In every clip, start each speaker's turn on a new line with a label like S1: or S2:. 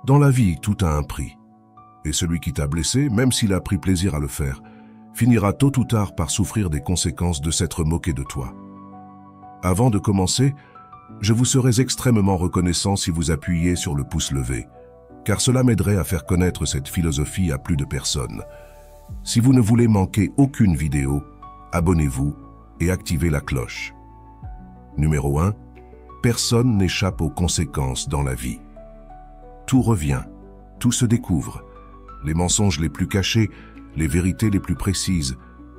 S1: Dans la vie, tout a un prix. Et celui qui t'a blessé, même s'il a pris plaisir à le faire, finira tôt ou tard par souffrir des conséquences de s'être moqué de toi. Avant de commencer, je vous serais extrêmement reconnaissant si vous appuyiez sur le pouce levé, car cela m'aiderait à faire connaître cette philosophie à plus de personnes. Si vous ne voulez manquer aucune vidéo, abonnez-vous et activez la cloche. Numéro 1. Personne n'échappe aux conséquences dans la vie. Tout revient, tout se découvre. Les mensonges les plus cachés, les vérités les plus précises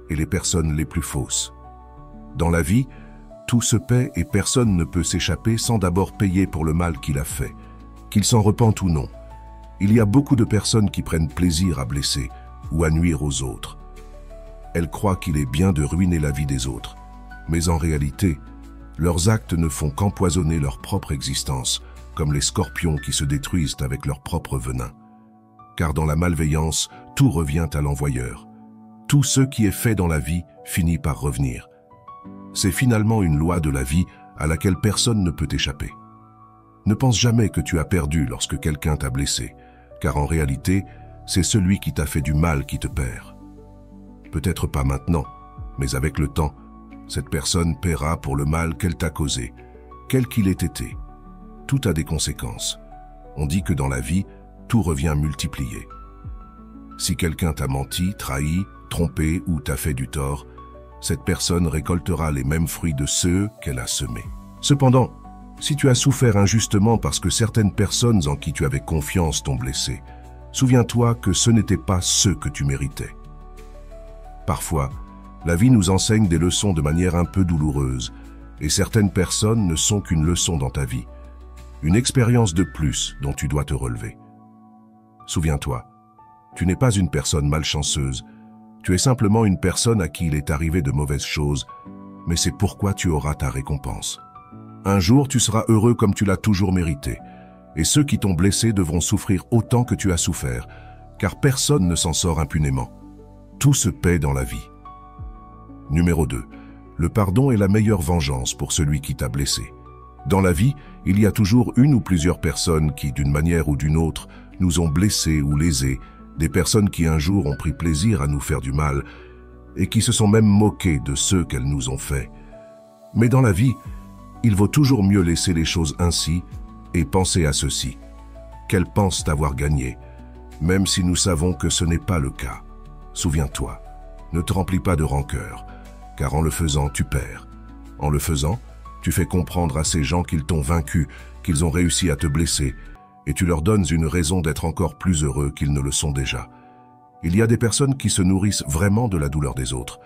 S1: et les personnes les plus fausses. Dans la vie, tout se paie et personne ne peut s'échapper sans d'abord payer pour le mal qu'il a fait, qu'il s'en repente ou non. Il y a beaucoup de personnes qui prennent plaisir à blesser ou à nuire aux autres. Elles croient qu'il est bien de ruiner la vie des autres, mais en réalité, leurs actes ne font qu'empoisonner leur propre existence, comme les scorpions qui se détruisent avec leur propre venin. Car dans la malveillance, tout revient à l'envoyeur. Tout ce qui est fait dans la vie finit par revenir. C'est finalement une loi de la vie à laquelle personne ne peut échapper. Ne pense jamais que tu as perdu lorsque quelqu'un t'a blessé, car en réalité, c'est celui qui t'a fait du mal qui te perd. Peut-être pas maintenant, mais avec le temps, cette personne paiera pour le mal qu'elle t'a causé, quel qu'il ait été. Tout a des conséquences. On dit que dans la vie, tout revient multiplié. Si quelqu'un t'a menti, trahi, trompé ou t'a fait du tort, cette personne récoltera les mêmes fruits de ceux qu'elle a semés. Cependant, si tu as souffert injustement parce que certaines personnes en qui tu avais confiance t'ont blessé, souviens-toi que ce n'était pas ce que tu méritais. Parfois, la vie nous enseigne des leçons de manière un peu douloureuse, et certaines personnes ne sont qu'une leçon dans ta vie, une expérience de plus dont tu dois te relever. Souviens-toi, tu n'es pas une personne malchanceuse, tu es simplement une personne à qui il est arrivé de mauvaises choses, mais c'est pourquoi tu auras ta récompense. Un jour, tu seras heureux comme tu l'as toujours mérité, et ceux qui t'ont blessé devront souffrir autant que tu as souffert, car personne ne s'en sort impunément. Tout se paie dans la vie. Numéro 2. Le pardon est la meilleure vengeance pour celui qui t'a blessé. Dans la vie, il y a toujours une ou plusieurs personnes qui, d'une manière ou d'une autre, nous ont blessés ou lésés, des personnes qui un jour ont pris plaisir à nous faire du mal et qui se sont même moquées de ceux qu'elles nous ont fait. Mais dans la vie, il vaut toujours mieux laisser les choses ainsi et penser à ceci, qu'elles pensent avoir gagné, même si nous savons que ce n'est pas le cas. Souviens-toi, ne te remplis pas de rancœur, car en le faisant, tu perds. En le faisant, tu fais comprendre à ces gens qu'ils t'ont vaincu, qu'ils ont réussi à te blesser, et tu leur donnes une raison d'être encore plus heureux qu'ils ne le sont déjà. Il y a des personnes qui se nourrissent vraiment de la douleur des autres,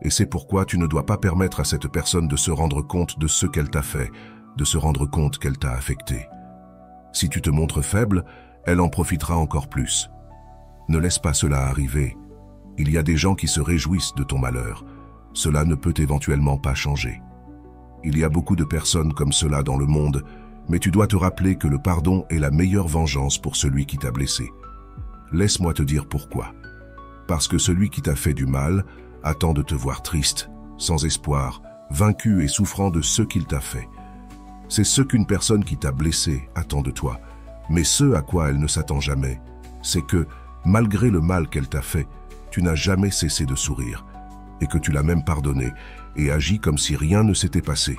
S1: et c'est pourquoi tu ne dois pas permettre à cette personne de se rendre compte de ce qu'elle t'a fait, de se rendre compte qu'elle t'a affecté. Si tu te montres faible, elle en profitera encore plus. Ne laisse pas cela arriver. Il y a des gens qui se réjouissent de ton malheur. Cela ne peut éventuellement pas changer. Il y a beaucoup de personnes comme cela dans le monde, mais tu dois te rappeler que le pardon est la meilleure vengeance pour celui qui t'a blessé. Laisse-moi te dire pourquoi. Parce que celui qui t'a fait du mal attend de te voir triste, sans espoir, vaincu et souffrant de ce qu'il t'a fait. C'est ce qu'une personne qui t'a blessé attend de toi, mais ce à quoi elle ne s'attend jamais, c'est que, malgré le mal qu'elle t'a fait, tu n'as jamais cessé de sourire, et que tu l'as même pardonné et agi comme si rien ne s'était passé,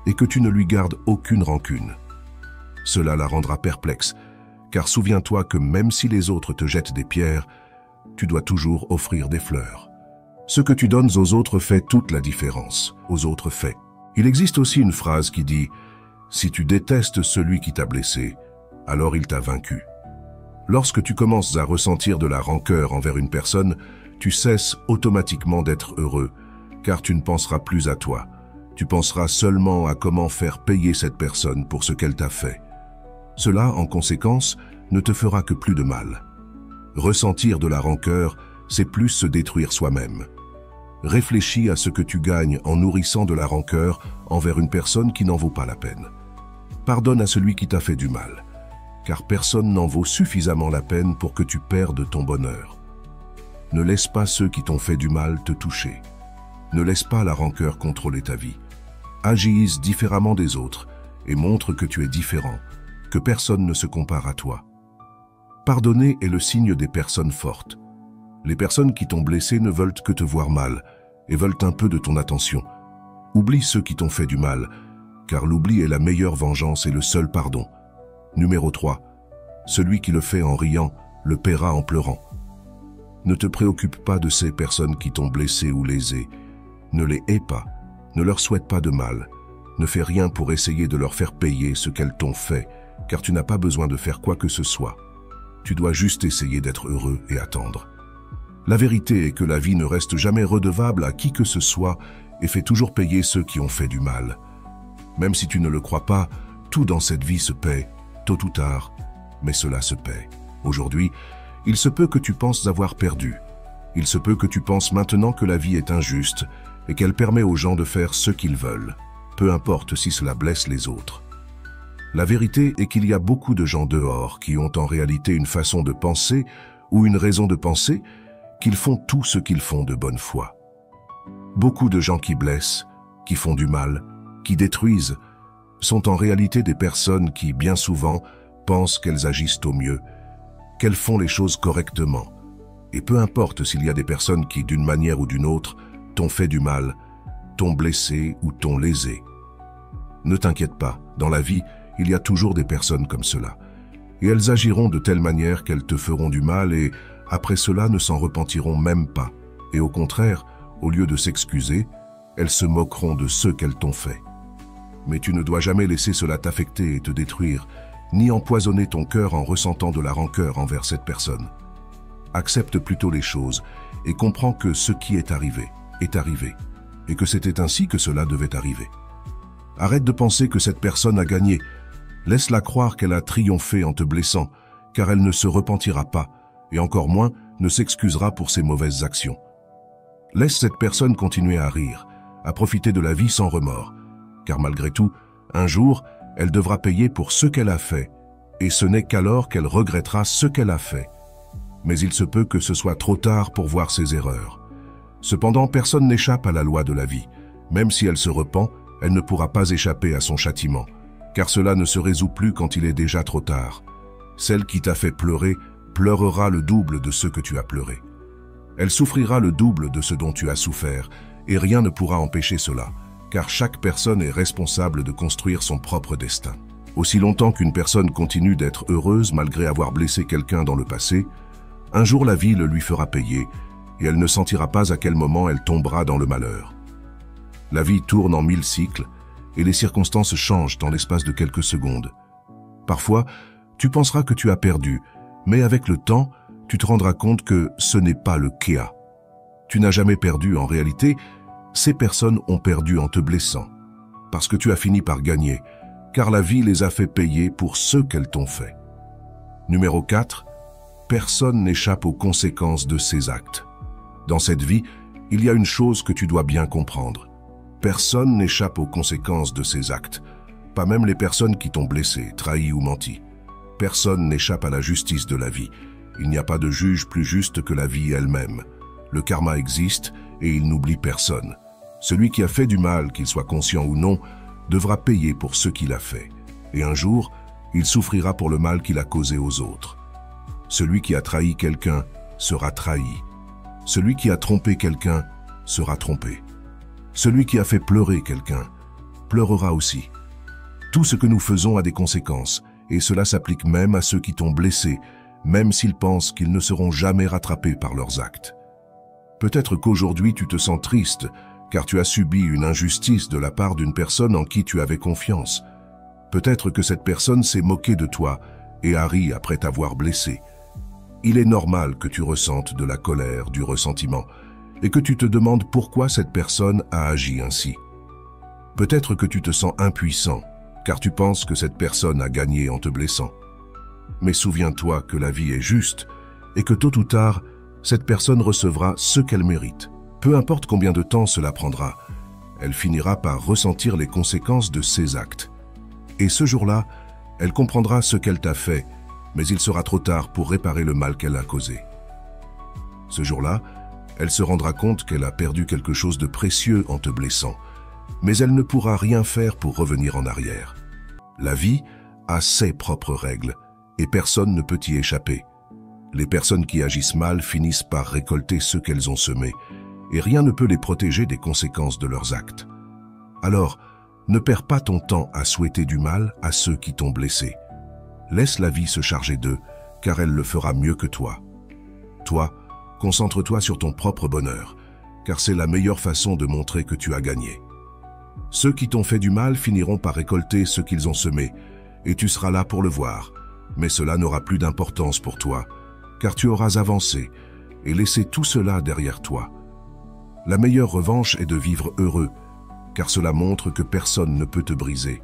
S1: et que tu ne lui gardes aucune rancune. Cela la rendra perplexe, car souviens-toi que même si les autres te jettent des pierres, tu dois toujours offrir des fleurs. Ce que tu donnes aux autres fait toute la différence, aux autres faits. Il existe aussi une phrase qui dit « Si tu détestes celui qui t'a blessé, alors il t'a vaincu ». Lorsque tu commences à ressentir de la rancœur envers une personne, tu cesses automatiquement d'être heureux, car tu ne penseras plus à toi. Tu penseras seulement à comment faire payer cette personne pour ce qu'elle t'a fait. Cela, en conséquence, ne te fera que plus de mal. Ressentir de la rancœur, c'est plus se détruire soi-même. Réfléchis à ce que tu gagnes en nourrissant de la rancœur envers une personne qui n'en vaut pas la peine. Pardonne à celui qui t'a fait du mal, car personne n'en vaut suffisamment la peine pour que tu perdes ton bonheur. Ne laisse pas ceux qui t'ont fait du mal te toucher. Ne laisse pas la rancœur contrôler ta vie. Agisse différemment des autres et montre que tu es différent, que personne ne se compare à toi. Pardonner est le signe des personnes fortes. Les personnes qui t'ont blessé ne veulent que te voir mal et veulent un peu de ton attention. Oublie ceux qui t'ont fait du mal, car l'oubli est la meilleure vengeance et le seul pardon. Numéro 3. Celui qui le fait en riant le paiera en pleurant. Ne te préoccupe pas de ces personnes qui t'ont blessé ou lésé. Ne les hais pas, ne leur souhaite pas de mal. Ne fais rien pour essayer de leur faire payer ce qu'elles t'ont fait, car tu n'as pas besoin de faire quoi que ce soit. Tu dois juste essayer d'être heureux et attendre. La vérité est que la vie ne reste jamais redevable à qui que ce soit et fait toujours payer ceux qui ont fait du mal. Même si tu ne le crois pas, tout dans cette vie se paie, tôt ou tard, mais cela se paie. Aujourd'hui, il se peut que tu penses avoir perdu. Il se peut que tu penses maintenant que la vie est injuste et qu'elle permet aux gens de faire ce qu'ils veulent, peu importe si cela blesse les autres. La vérité est qu'il y a beaucoup de gens dehors qui ont en réalité une façon de penser ou une raison de penser qu'ils font tout ce qu'ils font de bonne foi. Beaucoup de gens qui blessent, qui font du mal, qui détruisent, sont en réalité des personnes qui, bien souvent, pensent qu'elles agissent au mieux, qu'elles font les choses correctement. Et peu importe s'il y a des personnes qui, d'une manière ou d'une autre, t'ont fait du mal, t'ont blessé ou t'ont lésé. Ne t'inquiète pas, dans la vie, il y a toujours des personnes comme cela. Et elles agiront de telle manière qu'elles te feront du mal et, après cela, ne s'en repentiront même pas. Et au contraire, au lieu de s'excuser, elles se moqueront de ceux qu'elles t'ont fait. Mais tu ne dois jamais laisser cela t'affecter et te détruire, ni empoisonner ton cœur en ressentant de la rancœur envers cette personne. Accepte plutôt les choses et comprends que ce qui est arrivé, et que c'était ainsi que cela devait arriver. Arrête de penser que cette personne a gagné. Laisse-la croire qu'elle a triomphé en te blessant, car elle ne se repentira pas, et encore moins ne s'excusera pour ses mauvaises actions. Laisse cette personne continuer à rire, à profiter de la vie sans remords, car malgré tout, un jour, elle devra payer pour ce qu'elle a fait, et ce n'est qu'alors qu'elle regrettera ce qu'elle a fait. Mais il se peut que ce soit trop tard pour voir ses erreurs. Cependant, personne n'échappe à la loi de la vie. Même si elle se repent, elle ne pourra pas échapper à son châtiment, car cela ne se résout plus quand il est déjà trop tard. Celle qui t'a fait pleurer pleurera le double de ce que tu as pleuré. Elle souffrira le double de ce dont tu as souffert, et rien ne pourra empêcher cela, car chaque personne est responsable de construire son propre destin. Aussi longtemps qu'une personne continue d'être heureuse malgré avoir blessé quelqu'un dans le passé, un jour la vie le lui fera payer, et elle ne sentira pas à quel moment elle tombera dans le malheur. La vie tourne en 1000 cycles, et les circonstances changent en l'espace de quelques secondes. Parfois, tu penseras que tu as perdu, mais avec le temps, tu te rendras compte que ce n'est pas le cas. Tu n'as jamais perdu en réalité, ces personnes ont perdu en te blessant, parce que tu as fini par gagner, car la vie les a fait payer pour ce qu'elles t'ont fait. Numéro 4. Personne n'échappe aux conséquences de ses actes. Dans cette vie, il y a une chose que tu dois bien comprendre. Personne n'échappe aux conséquences de ses actes, pas même les personnes qui t'ont blessé, trahi ou menti. Personne n'échappe à la justice de la vie. Il n'y a pas de juge plus juste que la vie elle-même. Le karma existe et il n'oublie personne. Celui qui a fait du mal, qu'il soit conscient ou non, devra payer pour ce qu'il a fait. Et un jour, il souffrira pour le mal qu'il a causé aux autres. Celui qui a trahi quelqu'un sera trahi. Celui qui a trompé quelqu'un sera trompé. Celui qui a fait pleurer quelqu'un pleurera aussi. Tout ce que nous faisons a des conséquences, et cela s'applique même à ceux qui t'ont blessé, même s'ils pensent qu'ils ne seront jamais rattrapés par leurs actes. Peut-être qu'aujourd'hui tu te sens triste, car tu as subi une injustice de la part d'une personne en qui tu avais confiance. Peut-être que cette personne s'est moquée de toi et a ri après t'avoir blessé. Il est normal que tu ressentes de la colère, du ressentiment, et que tu te demandes pourquoi cette personne a agi ainsi. Peut-être que tu te sens impuissant, car tu penses que cette personne a gagné en te blessant. Mais souviens-toi que la vie est juste, et que tôt ou tard, cette personne recevra ce qu'elle mérite. Peu importe combien de temps cela prendra, elle finira par ressentir les conséquences de ses actes. Et ce jour-là, elle comprendra ce qu'elle t'a fait, mais il sera trop tard pour réparer le mal qu'elle a causé. Ce jour-là, elle se rendra compte qu'elle a perdu quelque chose de précieux en te blessant, mais elle ne pourra rien faire pour revenir en arrière. La vie a ses propres règles, et personne ne peut y échapper, Les personnes qui agissent mal finissent par récolter ce qu'elles ont semé, et rien ne peut les protéger des conséquences de leurs actes. Alors, ne perds pas ton temps à souhaiter du mal à ceux qui t'ont blessé. Laisse la vie se charger d'eux, car elle le fera mieux que toi. Toi, concentre-toi sur ton propre bonheur, car c'est la meilleure façon de montrer que tu as gagné. Ceux qui t'ont fait du mal finiront par récolter ce qu'ils ont semé, et tu seras là pour le voir. Mais cela n'aura plus d'importance pour toi, car tu auras avancé et laissé tout cela derrière toi. La meilleure revanche est de vivre heureux, car cela montre que personne ne peut te briser.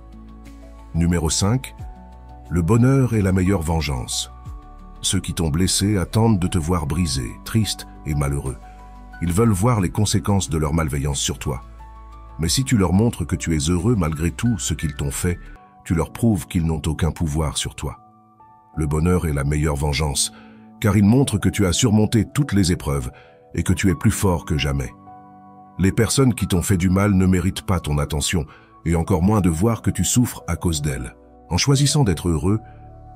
S1: Numéro 5. Le bonheur est la meilleure vengeance. Ceux qui t'ont blessé attendent de te voir brisé, triste et malheureux. Ils veulent voir les conséquences de leur malveillance sur toi. Mais si tu leur montres que tu es heureux malgré tout ce qu'ils t'ont fait, tu leur prouves qu'ils n'ont aucun pouvoir sur toi. Le bonheur est la meilleure vengeance, car il montre que tu as surmonté toutes les épreuves et que tu es plus fort que jamais. Les personnes qui t'ont fait du mal ne méritent pas ton attention, et encore moins de voir que tu souffres à cause d'elles. En choisissant d'être heureux,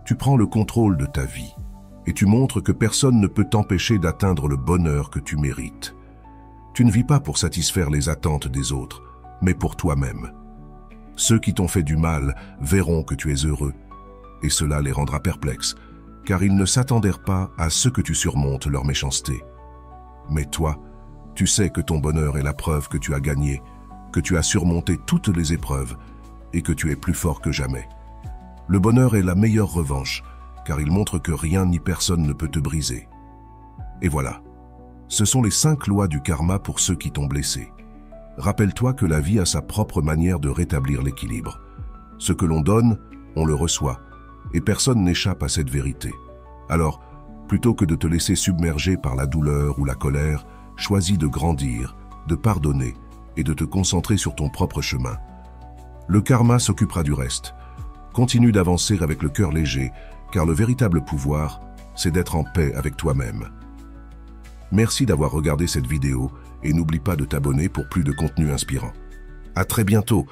S1: tu prends le contrôle de ta vie, et tu montres que personne ne peut t'empêcher d'atteindre le bonheur que tu mérites. Tu ne vis pas pour satisfaire les attentes des autres, mais pour toi-même. Ceux qui t'ont fait du mal verront que tu es heureux, et cela les rendra perplexes, car ils ne s'attendaient pas à ce que tu surmontes leur méchanceté. Mais toi, tu sais que ton bonheur est la preuve que tu as gagné, que tu as surmonté toutes les épreuves, et que tu es plus fort que jamais. Le bonheur est la meilleure revanche, car il montre que rien ni personne ne peut te briser. Et voilà, ce sont les 5 lois du karma pour ceux qui t'ont blessé. Rappelle-toi que la vie a sa propre manière de rétablir l'équilibre. Ce que l'on donne, on le reçoit, et personne n'échappe à cette vérité. Alors, plutôt que de te laisser submerger par la douleur ou la colère, choisis de grandir, de pardonner et de te concentrer sur ton propre chemin. Le karma s'occupera du reste. Continue d'avancer avec le cœur léger, car le véritable pouvoir, c'est d'être en paix avec toi-même. Merci d'avoir regardé cette vidéo et n'oublie pas de t'abonner pour plus de contenu inspirant. À très bientôt